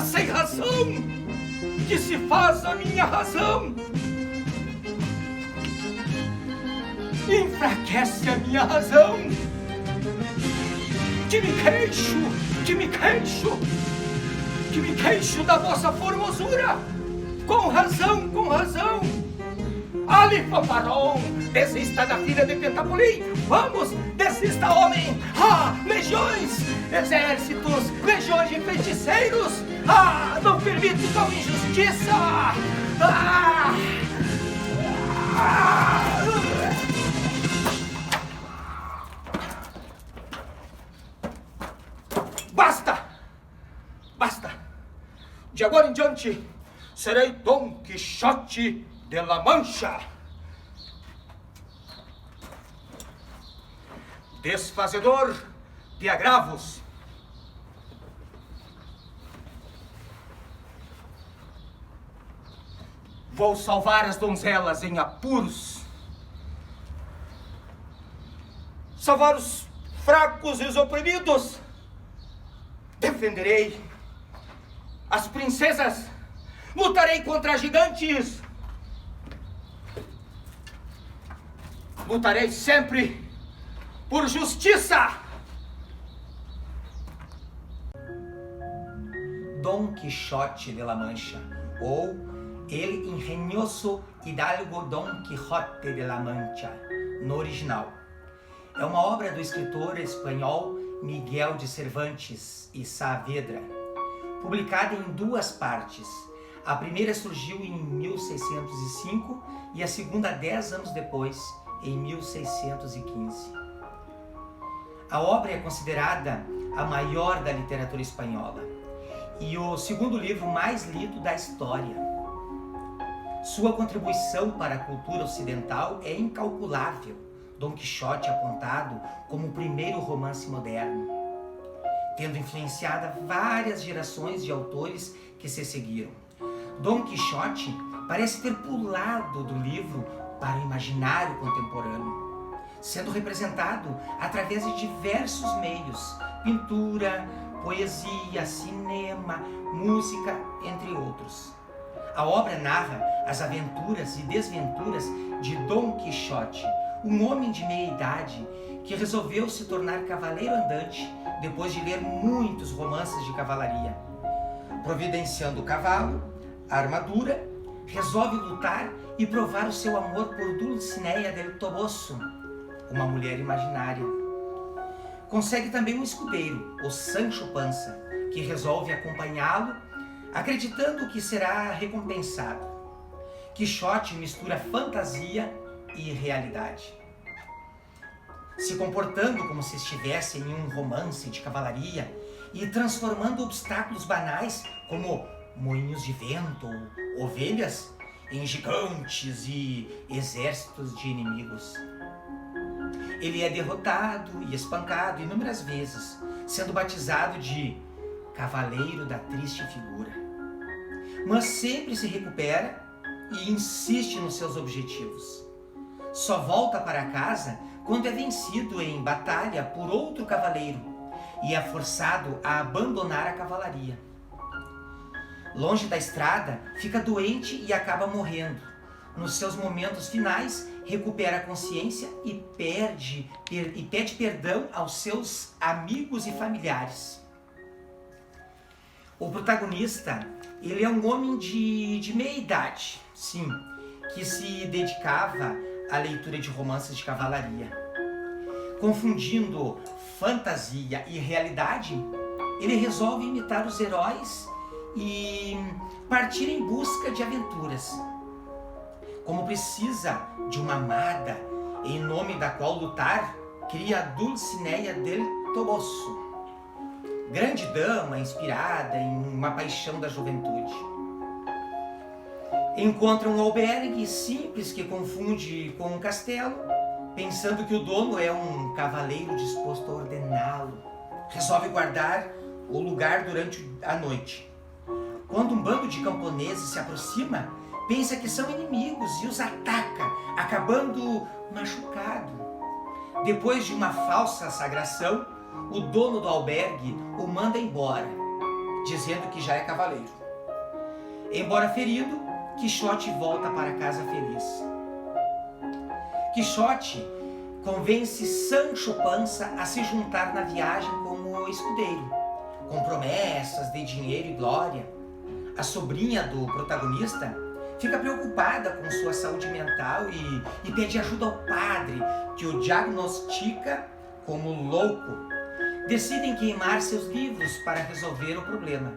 sem razão que se faz a minha razão. Enfraquece a minha razão. Que me queixo da vossa formosura. Com razão. Ali, fanfarrão, desista da filha de Pentapolim. Vamos, desista, homem. Legiões, exércitos, legiões de feiticeiros. Não permito tal injustiça. Basta. De agora em diante, serei Dom Quixote de La Mancha, desfazedor de agravos. Vou salvar as donzelas em apuros, salvar os fracos e os oprimidos. Defenderei as princesas, lutarei contra gigantes. Lutarei sempre por justiça. Dom Quixote de La Mancha, ou El Ingenioso Hidalgo Dom Quixote de La Mancha, no original. É uma obra do escritor espanhol Miguel de Cervantes y Saavedra, publicada em 2 partes. A primeira surgiu em 1605 e a segunda 10 anos depois, em 1615. A obra é considerada a maior da literatura espanhola e o segundo livro mais lido da história. Sua contribuição para a cultura ocidental é incalculável. Dom Quixote é apontado como o primeiro romance moderno, tendo influenciado várias gerações de autores que se seguiram. Dom Quixote parece ter pulado do livro para o imaginário contemporâneo, sendo representado através de diversos meios: pintura, poesia, cinema, música, entre outros. A obra narra as aventuras e desventuras de Dom Quixote, um homem de meia-idade que resolveu se tornar cavaleiro andante depois de ler muitos romances de cavalaria. Providenciando o cavalo, a armadura, resolve lutar e provar o seu amor por Dulcinea del Toboso, uma mulher imaginária. Consegue também um escudeiro, o Sancho Panza, que resolve acompanhá-lo, acreditando que será recompensado. Quixote mistura fantasia e realidade, se comportando como se estivesse em um romance de cavalaria e transformando obstáculos banais, como moinhos de vento ou ovelhas, em gigantes e exércitos de inimigos. Ele é derrotado e espancado inúmeras vezes, sendo batizado de Cavaleiro da Triste Figura. Mas sempre se recupera e insiste nos seus objetivos. Só volta para casa quando é vencido em batalha por outro cavaleiro e é forçado a abandonar a cavalaria. Longe da estrada, fica doente e acaba morrendo. Nos seus momentos finais, recupera a consciência e pede perdão aos seus amigos e familiares. O protagonista, ele é um homem de meia idade, sim, que se dedicava à leitura de romances de cavalaria. Confundindo fantasia e realidade, ele resolve imitar os heróis e partir em busca de aventuras. Como precisa de uma amada em nome da qual lutar, cria a Dulcinea del Toboso, grande dama inspirada em uma paixão da juventude. Encontra um albergue simples que confunde com um castelo, pensando que o dono é um cavaleiro disposto a ordená-lo. Resolve guardar o lugar durante a noite. Quando um bando de camponeses se aproxima, pensa que são inimigos e os ataca, acabando machucado. Depois de uma falsa sagração, o dono do albergue o manda embora. dizendo que já é cavaleiro. Embora ferido, Quixote volta para casa feliz. Quixote convence Sancho Panza a se juntar na viagem como escudeiro, com promessas de dinheiro e glória. A sobrinha do protagonista fica preocupada com sua saúde mental e pede ajuda ao padre, que o diagnostica como louco. Decidem queimar seus livros para resolver o problema,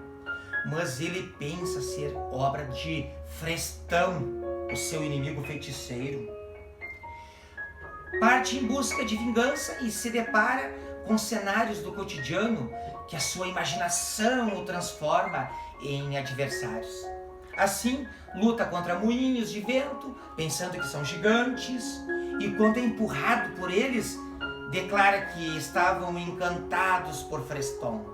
mas ele pensa ser obra de Frestão, o seu inimigo feiticeiro. Parte em busca de vingança e se depara com cenários do cotidiano que a sua imaginação o transforma em adversários. Assim, luta contra moinhos de vento, pensando que são gigantes, e quando é empurrado por eles, declara que estavam encantados por Freston.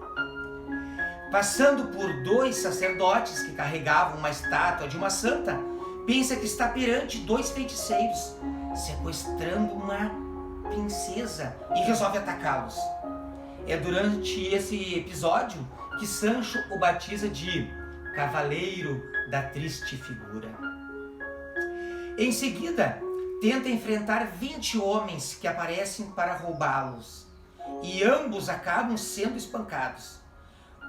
Passando por 2 sacerdotes que carregavam uma estátua de uma santa, pensa que está perante 2 feiticeiros, sequestrando uma princesa, e resolve atacá-los. É durante esse episódio que Sancho o batiza de Cavaleiro da Triste Figura. Em seguida, tenta enfrentar 20 homens que aparecem para roubá-los, e ambos acabam sendo espancados.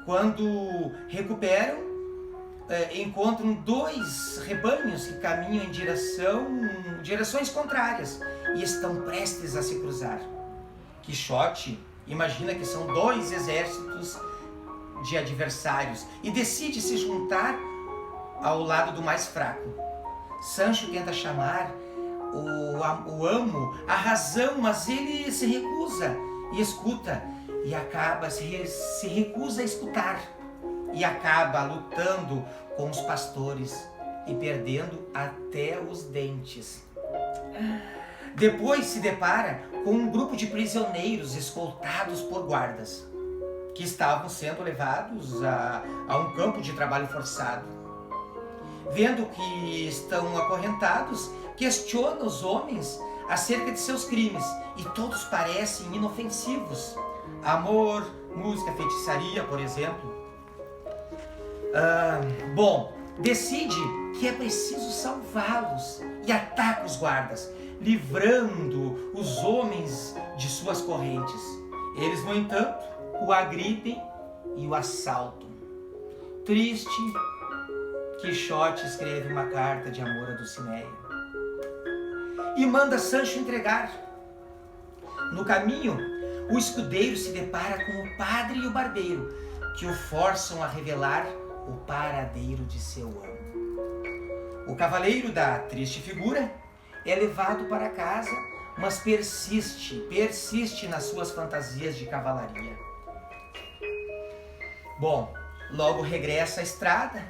Quando recuperam, encontram 2 rebanhos que caminham em direções contrárias e estão prestes a se cruzar. Quixote imagina que são 2 exércitos de adversários e decide se juntar ao lado do mais fraco. Sancho tenta chamar o amo à razão, mas ele se recusa e escuta, e acaba se recusa a escutar, e acaba lutando com os pastores e perdendo até os dentes. Depois se depara com um grupo de prisioneiros escoltados por guardas, que estavam sendo levados a um campo de trabalho forçado. Vendo que estão acorrentados, questiona os homens acerca de seus crimes, e todos parecem inofensivos. Amor, música, feitiçaria, por exemplo. Decide que é preciso salvá-los e ataca os guardas, livrando os homens de suas correntes. Eles, no entanto, o agridem e o assaltam. Triste, Quixote escreve uma carta de amor a Dulcinea e manda Sancho entregar. No caminho, o escudeiro se depara com o padre e o barbeiro, que o forçam a revelar o paradeiro de seu amo. O cavaleiro da triste figura é levado para casa, mas persiste nas suas fantasias de cavalaria. Logo regressa à estrada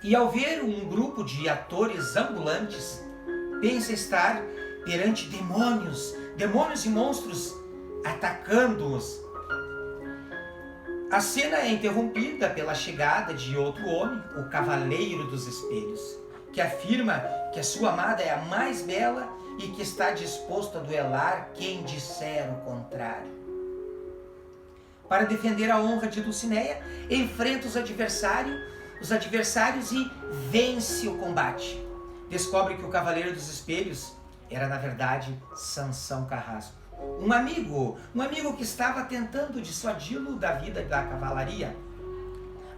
e, ao ver um grupo de atores ambulantes, pensa estar perante demônios e monstros atacando-os. A cena é interrompida pela chegada de outro homem, o Cavaleiro dos Espelhos, que afirma que a sua amada é a mais bela e que está disposto a duelar quem disser o contrário. Para defender a honra de Dulcinea, enfrenta os adversários e vence o combate. Descobre que o Cavaleiro dos Espelhos era, na verdade, Sansão Carrasco, um amigo que estava tentando dissuadi-lo da vida da cavalaria.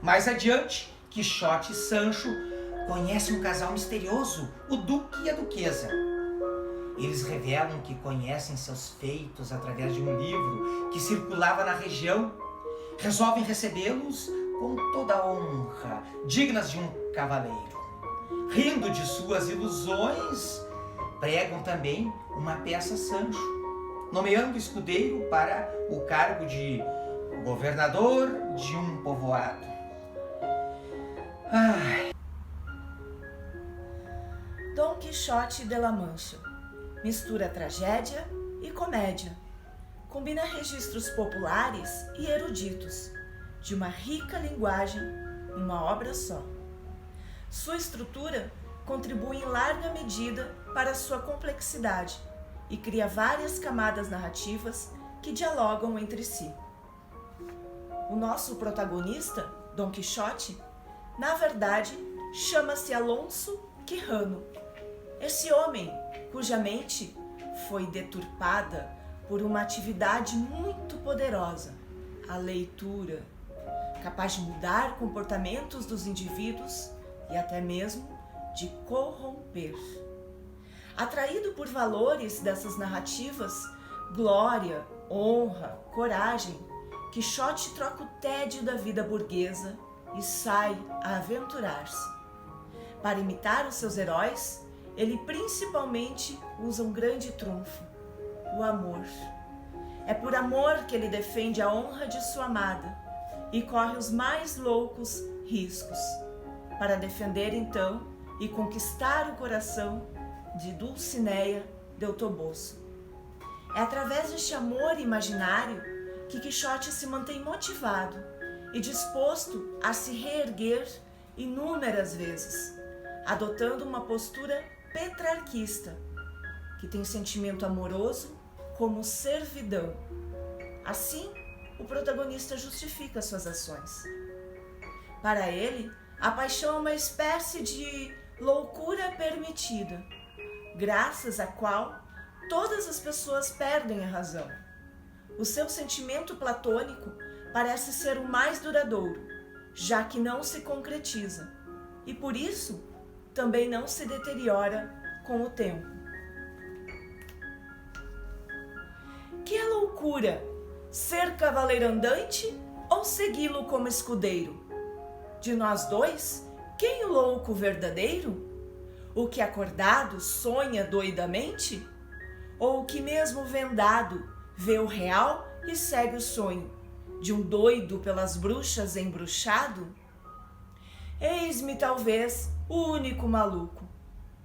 Mais adiante, Quixote e Sancho conhecem um casal misterioso, o Duque e a Duquesa. Eles revelam que conhecem seus feitos através de um livro que circulava na região. Resolvem recebê-los com toda a honra, dignas de um cavaleiro. Rindo de suas ilusões, pregam também uma peça a Sancho, nomeando o escudeiro para o cargo de governador de um povoado. Dom Quixote de la Mancha mistura tragédia e comédia. Combina registros populares e eruditos, de uma rica linguagem, em uma obra só. Sua estrutura contribui em larga medida para sua complexidade e cria várias camadas narrativas que dialogam entre si. O nosso protagonista Dom Quixote, na verdade, chama-se Alonso Quijano. Esse homem, cuja mente foi deturpada por uma atividade muito poderosa, a leitura, capaz de mudar comportamentos dos indivíduos e até mesmo de corromper. Atraído por valores dessas narrativas, glória, honra, coragem, Quixote troca o tédio da vida burguesa e sai a aventurar-se. Para imitar os seus heróis, ele principalmente usa um grande trunfo, o amor. É por amor que ele defende a honra de sua amada e corre os mais loucos riscos, para defender então e conquistar o coração de Dulcinea del Toboso. É através deste amor imaginário que Quixote se mantém motivado e disposto a se reerguer inúmeras vezes, adotando uma postura petrarquista, que tem sentimento amoroso como servidão. Assim, o protagonista justifica suas ações. Para ele, a paixão é uma espécie de loucura permitida, graças à qual todas as pessoas perdem a razão. O seu sentimento platônico parece ser o mais duradouro, já que não se concretiza, e por isso também não se deteriora com o tempo. Que é loucura? Ser cavaleiro andante ou segui-lo como escudeiro? De nós dois, quem o louco verdadeiro? O que acordado sonha doidamente? Ou o que mesmo vendado vê o real e segue o sonho de um doido pelas bruxas embruxado? Eis-me talvez o único maluco,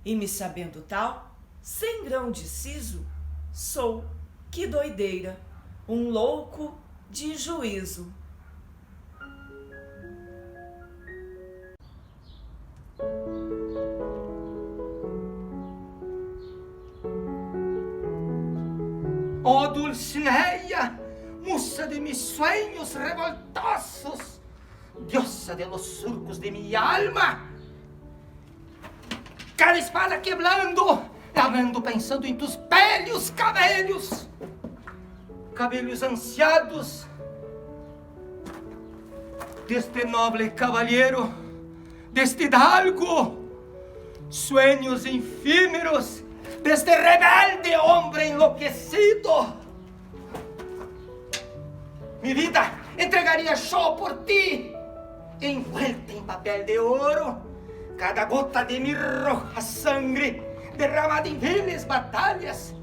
e me sabendo tal, sem grão de siso, sou, que doideira, um louco de juízo. Oh Dulcinea, musa de mis sueños revoltosos, diosa de los surcos de mi alma, cada espada quebrando, lavando pensando em tus bellos cabellos, cabellos ansiados deste noble caballero, deste hidalgo, sueños efímeros deste rebelde hombre enlouquecido. Mi vida entregaria yo por ti, envuelta em papel de ouro, cada gota de mi roja sangre derramada em viles batalhas.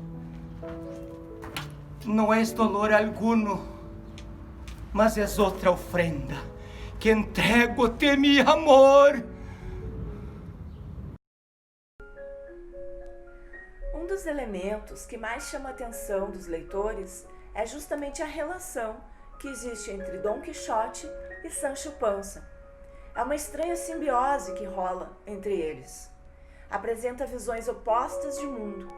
Não é dolor alguno, mas é outra ofrenda que entrego-te, mi amor. Um dos elementos que mais chama a atenção dos leitores é justamente a relação que existe entre Dom Quixote e Sancho Panza. É uma estranha simbiose que rola entre eles. Apresenta visões opostas de mundo.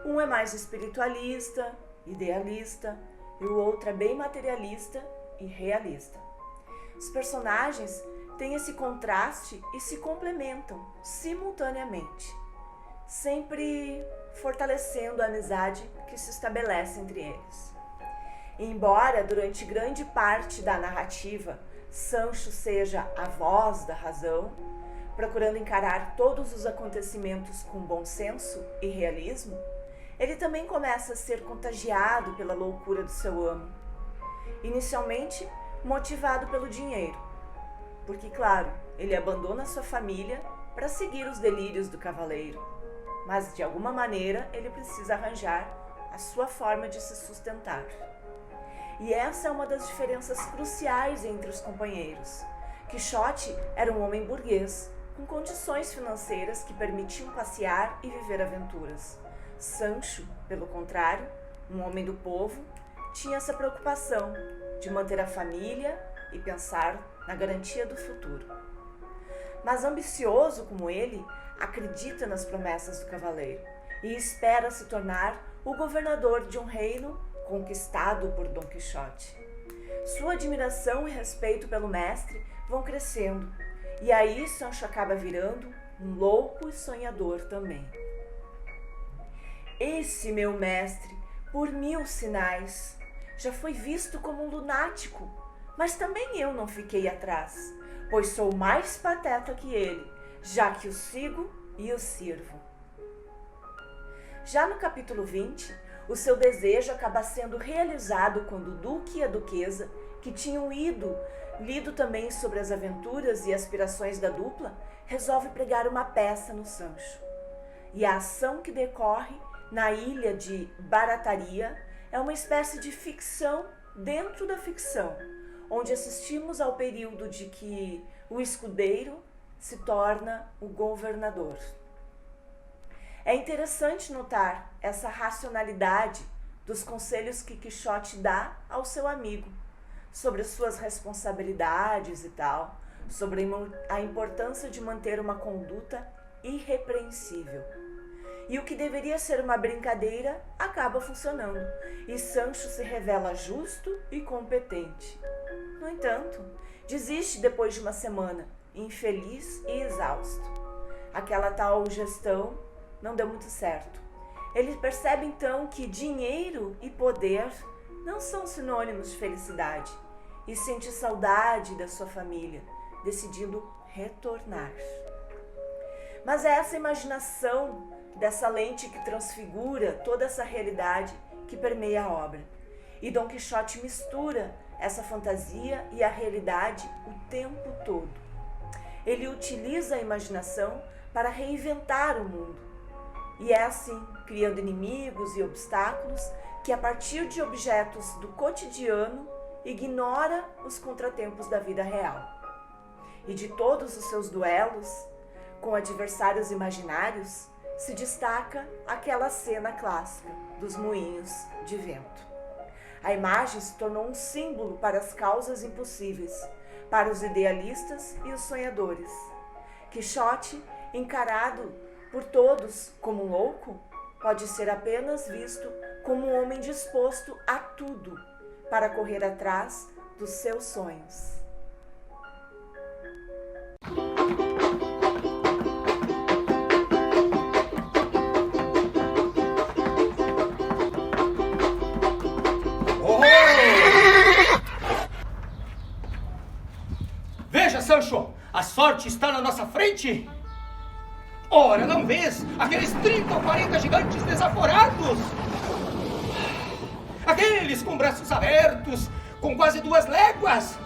Um é mais espiritualista, idealista, e o outro é bem materialista e realista. Os personagens têm esse contraste e se complementam simultaneamente, sempre fortalecendo a amizade que se estabelece entre eles. E embora durante grande parte da narrativa Sancho seja a voz da razão, procurando encarar todos os acontecimentos com bom senso e realismo, ele também começa a ser contagiado pela loucura do seu amo, inicialmente motivado pelo dinheiro, porque, claro, ele abandona sua família para seguir os delírios do cavaleiro, mas de alguma maneira ele precisa arranjar a sua forma de se sustentar. E essa é uma das diferenças cruciais entre os companheiros. Quixote era um homem burguês, com condições financeiras que permitiam passear e viver aventuras. Sancho, pelo contrário, um homem do povo, tinha essa preocupação de manter a família e pensar na garantia do futuro. Mas ambicioso como ele, acredita nas promessas do cavaleiro e espera se tornar o governador de um reino conquistado por Dom Quixote. Sua admiração e respeito pelo mestre vão crescendo. E aí Sancho acaba virando um louco e sonhador também. Esse meu mestre, por 1000 sinais, já foi visto como um lunático, mas também eu não fiquei atrás, pois sou mais pateta que ele, já que o sigo e o sirvo. Já no capítulo 20, o seu desejo acaba sendo realizado quando o duque e a duquesa, que tinham lido também sobre as aventuras e aspirações da dupla, resolve pregar uma peça no Sancho. E a ação que decorre na ilha de Barataria é uma espécie de ficção dentro da ficção, onde assistimos ao período de que o escudeiro se torna o governador. É interessante notar essa racionalidade dos conselhos que Quixote dá ao seu amigo, sobre as suas responsabilidades e tal, sobre a importância de manter uma conduta irrepreensível. E o que deveria ser uma brincadeira acaba funcionando, e Sancho se revela justo e competente. No entanto, desiste depois de uma semana, infeliz e exausto. Aquela tal gestão não deu muito certo. Ele percebe então que dinheiro e poder não são sinônimos de felicidade, e sente saudade da sua família, decidindo retornar. Mas é essa imaginação dessa lente que transfigura toda essa realidade que permeia a obra. E Dom Quixote mistura essa fantasia e a realidade o tempo todo. Ele utiliza a imaginação para reinventar o mundo. E é assim, criando inimigos e obstáculos, que a partir de objetos do cotidiano, ignora os contratempos da vida real. E de todos os seus duelos com adversários imaginários, se destaca aquela cena clássica dos moinhos de vento. A imagem se tornou um símbolo para as causas impossíveis, para os idealistas e os sonhadores. Quixote, encarado por todos como um louco, pode ser apenas visto como um homem disposto a tudo para correr atrás dos seus sonhos. Veja, Sancho, a sorte está na nossa frente. Ora, não vês aqueles 30 ou 40 gigantes desaforados? Aqueles com braços abertos, com quase 2 léguas.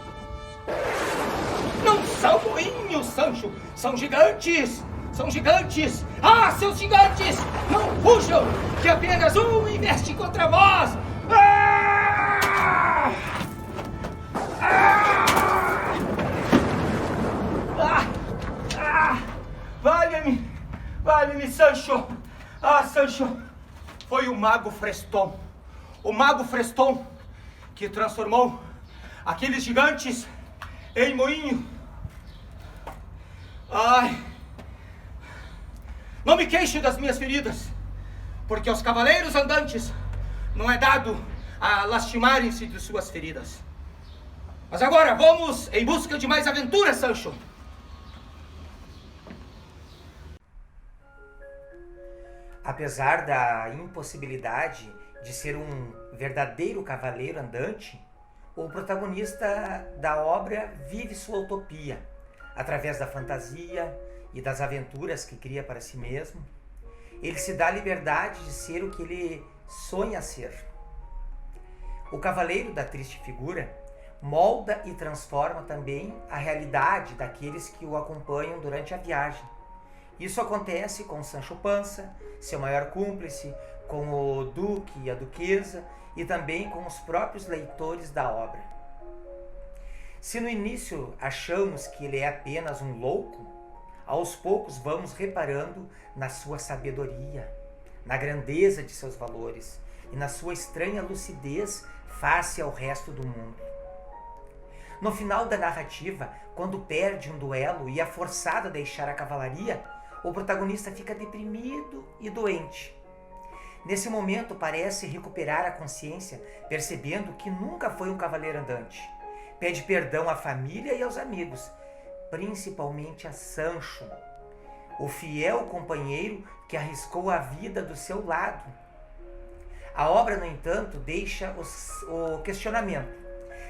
Não são moinhos, Sancho, são gigantes. São gigantes. Ah, seus gigantes, não fujam, que apenas um investe contra vós. Ah! Ah! Ah! Ah! Valha-me, Sancho. Ah, Sancho, foi o Mago Freston. O Mago Freston que transformou aqueles gigantes em moinho. Ai, não me queixo das minhas feridas, porque aos cavaleiros andantes não é dado a lastimarem-se de suas feridas. Mas agora vamos em busca de mais aventuras, Sancho. Apesar da impossibilidade de ser um verdadeiro cavaleiro andante, o protagonista da obra vive sua utopia, através da fantasia e das aventuras que cria para si mesmo. Ele se dá a liberdade de ser o que ele sonha ser. O cavaleiro da triste figura molda e transforma também a realidade daqueles que o acompanham durante a viagem. Isso acontece com Sancho Panza, seu maior cúmplice, com o duque e a duquesa e também com os próprios leitores da obra. Se no início achamos que ele é apenas um louco, aos poucos vamos reparando na sua sabedoria, na grandeza de seus valores e na sua estranha lucidez face ao resto do mundo. No final da narrativa, quando perde um duelo e é forçado a deixar a cavalaria, o protagonista fica deprimido e doente. Nesse momento parece recuperar a consciência, percebendo que nunca foi um cavaleiro andante. Pede perdão à família e aos amigos, principalmente a Sancho, o fiel companheiro que arriscou a vida do seu lado. A obra, no entanto, deixa o questionamento.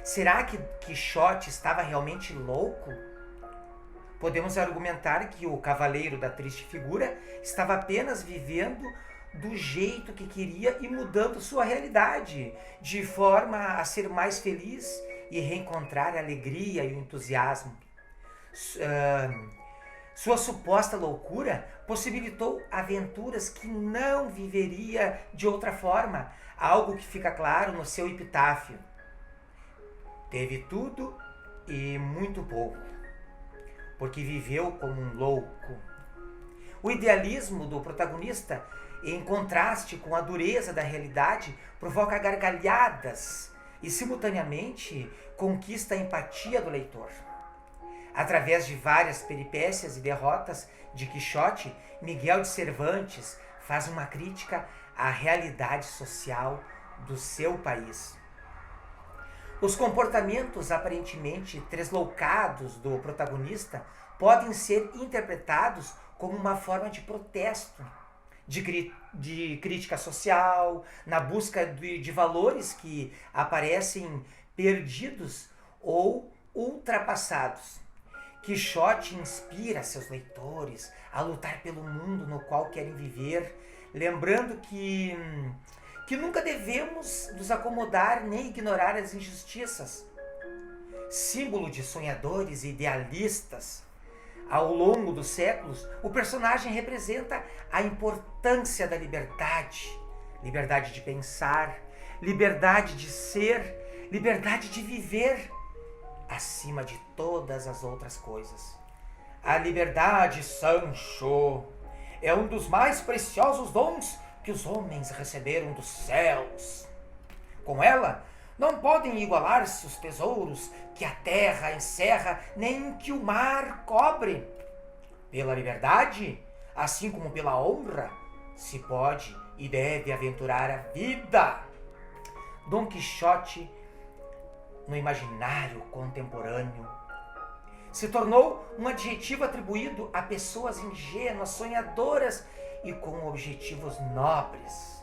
Será que Quixote estava realmente louco? Podemos argumentar que o cavaleiro da triste figura estava apenas vivendo do jeito que queria e mudando sua realidade, de forma a ser mais feliz e reencontrar a alegria e o entusiasmo. Sua suposta loucura possibilitou aventuras que não viveria de outra forma, algo que fica claro no seu epitáfio. Teve tudo e muito pouco, porque viveu como um louco. O idealismo do protagonista, em contraste com a dureza da realidade, provoca gargalhadas e, simultaneamente, conquista a empatia do leitor. Através de várias peripécias e derrotas de Quixote, Miguel de Cervantes faz uma crítica à realidade social do seu país. Os comportamentos aparentemente tresloucados do protagonista podem ser interpretados como uma forma de protesto, de crítica social, na busca de valores que aparecem perdidos ou ultrapassados. Quixote inspira seus leitores a lutar pelo mundo no qual querem viver, lembrando que nunca devemos nos acomodar nem ignorar as injustiças. Símbolo de sonhadores e idealistas, ao longo dos séculos, o personagem representa a importância da liberdade. Liberdade de pensar, liberdade de ser, liberdade de viver, acima de todas as outras coisas. A liberdade, Sancho, é um dos mais preciosos dons que os homens receberam dos céus. Com ela, não podem igualar-se os tesouros que a terra encerra, nem que o mar cobre. Pela liberdade, assim como pela honra, se pode e deve aventurar a vida. Dom Quixote, no imaginário contemporâneo, se tornou um adjetivo atribuído a pessoas ingênuas, sonhadoras e com objetivos nobres.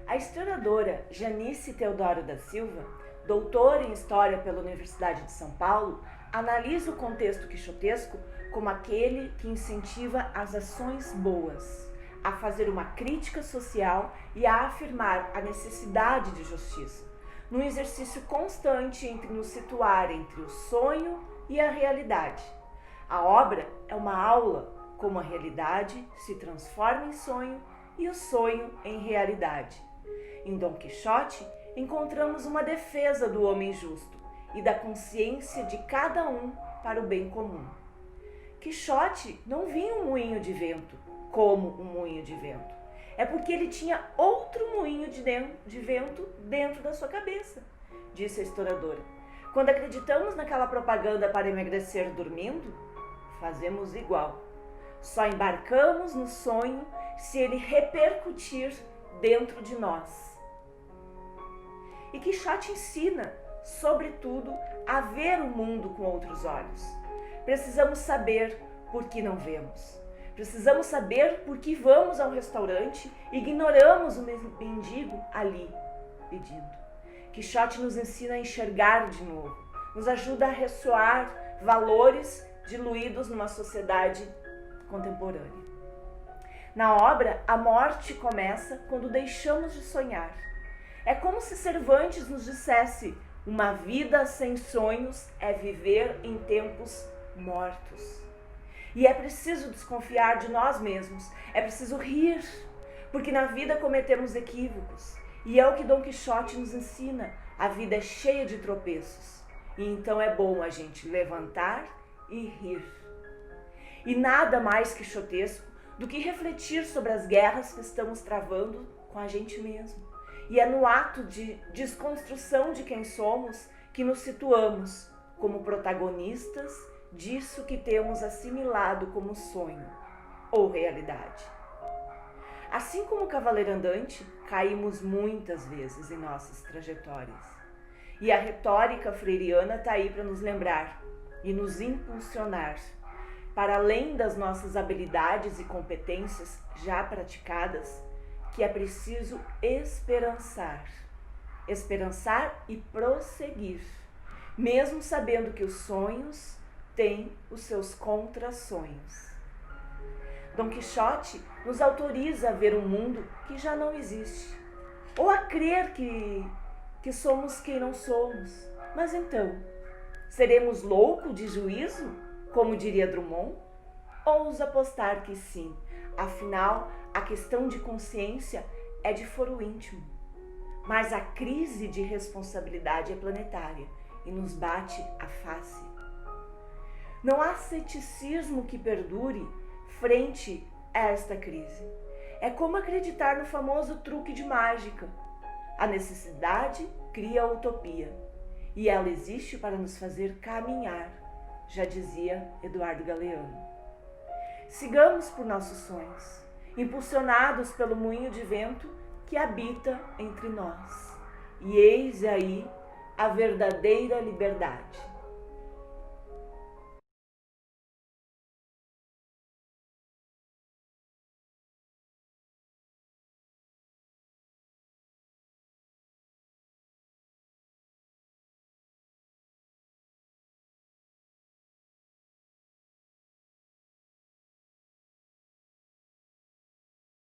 A historiadora Janice Teodoro da Silva, doutora em História pela Universidade de São Paulo, analisa o contexto quixotesco como aquele que incentiva as ações boas, a fazer uma crítica social e a afirmar a necessidade de justiça, num exercício constante entre nos situar entre o sonho e a realidade. A obra é uma aula como a realidade se transforma em sonho e o sonho em realidade. Em Dom Quixote, encontramos uma defesa do homem justo e da consciência de cada um para o bem comum. Quixote não via um moinho de vento como um moinho de vento. É porque ele tinha outro moinho de vento dentro da sua cabeça, disse a historiadora. Quando acreditamos naquela propaganda para emagrecer dormindo, fazemos igual. Só embarcamos no sonho se ele repercutir dentro de nós. E Quixote ensina, sobretudo, a ver o mundo com outros olhos. Precisamos saber por que não vemos. Precisamos saber por que vamos ao restaurante e ignoramos o mendigo ali pedindo. Quixote nos ensina a enxergar de novo, nos ajuda a ressoar valores diluídos numa sociedade contemporânea. Na obra, a morte começa quando deixamos de sonhar. É como se Cervantes nos dissesse: uma vida sem sonhos é viver em tempos mortos. E é preciso desconfiar de nós mesmos, é preciso rir, porque na vida cometemos equívocos. E é o que Dom Quixote nos ensina: a vida é cheia de tropeços. E então é bom a gente levantar e rir. E nada mais quixotesco do que refletir sobre as guerras que estamos travando com a gente mesmo. E é no ato de desconstrução de quem somos que nos situamos como protagonistas disso que temos assimilado como sonho ou realidade. Assim como o cavaleiro andante, caímos muitas vezes em nossas trajetórias. E a retórica freiriana está aí para nos lembrar e nos impulsionar, para além das nossas habilidades e competências já praticadas, que é preciso esperançar e prosseguir, mesmo sabendo que os sonhos têm os seus contra-sonhos. Dom Quixote nos autoriza a ver um mundo que já não existe, ou a crer que somos quem não somos. Mas então, seremos loucos de juízo, como diria Drummond? Ouso apostar que sim, afinal, a questão de consciência é de foro íntimo. Mas a crise de responsabilidade é planetária e nos bate à face. Não há ceticismo que perdure frente a esta crise. É como acreditar no famoso truque de mágica. A necessidade cria a utopia e ela existe para nos fazer caminhar, já dizia Eduardo Galeano. Sigamos por nossos sonhos, impulsionados pelo moinho de vento que habita entre nós. E eis aí a verdadeira liberdade.